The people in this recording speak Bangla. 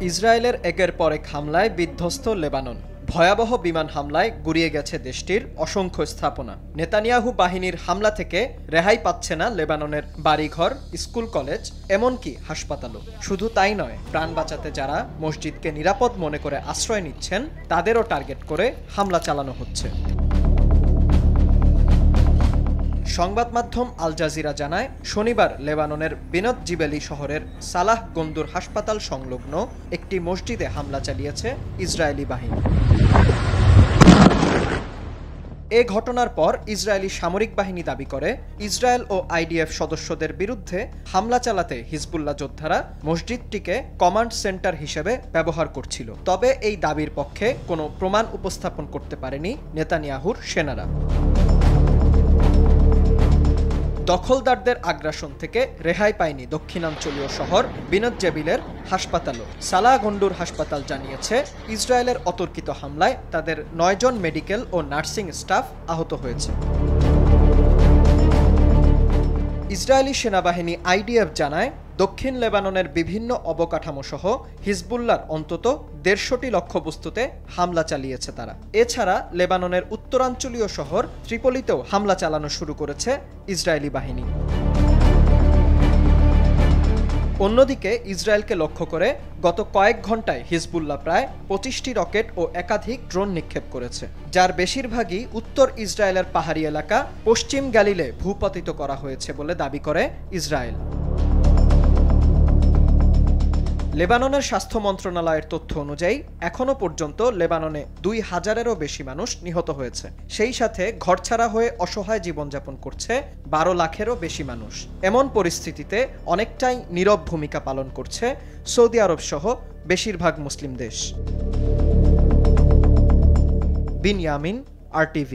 ইসরায়েলের একের পর এক হামলায় বিধ্বস্ত লেবানন। ভয়াবহ বিমান হামলায় গুড়িয়ে গেছে দেশটির অসংখ্য স্থাপনা। নেতানিয়াহু বাহিনীর হামলা থেকে রেহাই পাচ্ছে না লেবাননের বাড়িঘর, স্কুল, কলেজ, এমনকি হাসপাতালও। শুধু তাই নয়, প্রাণ বাঁচাতে যারা মসজিদকে নিরাপদ মনে করে আশ্রয় নিচ্ছেন তাদেরও টার্গেট করে হামলা চালানো হচ্ছে। সংবাদ মাধ্যম আল জাজিরা জানায়, শনিবার লেবাননের বিনত জিবেলি শহরের সালাহ গন্দুর হাসপাতাল সংলগ্ন একটি মসজিদে হামলা চালিয়েছে ইসরায়েলি বাহিনী। এ ঘটনার পর ইসরায়েলি সামরিক বাহিনী দাবি করে, ইসরায়েল ও আইডিএফ সদস্যদের বিরুদ্ধে হামলা চালাতে হিজবুল্লাহ যোদ্ধারা মসজিদটিকে কমান্ড সেন্টার হিসেবে ব্যবহার করছিল। তবে এই দাবির পক্ষে কোনো প্রমাণ উপস্থাপন করতে পারেনি নেতানিয়াহুর সেনারা। দখলদারদের আগ্রাসন থেকে রেহাই পায়নি দক্ষিণাঞ্চলীয় শহর বিনত জেবিলের হাসপাতালও। সালাহ গন্ডুর হাসপাতাল জানিয়েছে, ইসরায়েলের অতর্কিত হামলায় তাদের ৯ জন মেডিকেল ও নার্সিং স্টাফ আহত হয়েছে। ইসরায়েলি সেনাবাহিনী আইডিএফ জানায়, দক্ষিণ লেবাননের বিভিন্ন অবকাঠামো সহ হিজবুল্লাহর অন্তত ১৫০টি লক্ষ্যবস্তুতে হামলা চালিয়েছে তারা। এছাড়া লেবাননের উত্তরাঞ্চলীয় শহর ত্রিপলিতেও হামলা চালানো শুরু করেছে ইসরায়েলি বাহিনী। অন্যদিকে ইসরায়েলকে লক্ষ্য করে গত কয়েক ঘন্টায় হিজবুল্লাহ প্রায় ২৫টি রকেট ও একাধিক ড্রোন নিক্ষেপ করেছে, যার বেশিরভাগই উত্তর ইসরায়েলের পাহাড়ি এলাকা পশ্চিম গ্যালিলে ভূপাতিত করা হয়েছে বলে দাবি করে ইসরায়েল। লেবাননের স্বাস্থ্য মন্ত্রণালয়ের তথ্য অনুযায়ী এখনও পর্যন্ত লেবাননে ২,০০০-এরও বেশি মানুষ নিহত হয়েছে। সেই সাথে ঘরছাড়া হয়ে অসহায় জীবনযাপন করছে ১২ লাখেরও বেশি মানুষ। এমন পরিস্থিতিতে অনেকটাই নীরব ভূমিকা পালন করছে সৌদি আরব সহ বেশিরভাগ মুসলিম দেশ। বিন ইয়ামিন, RTV।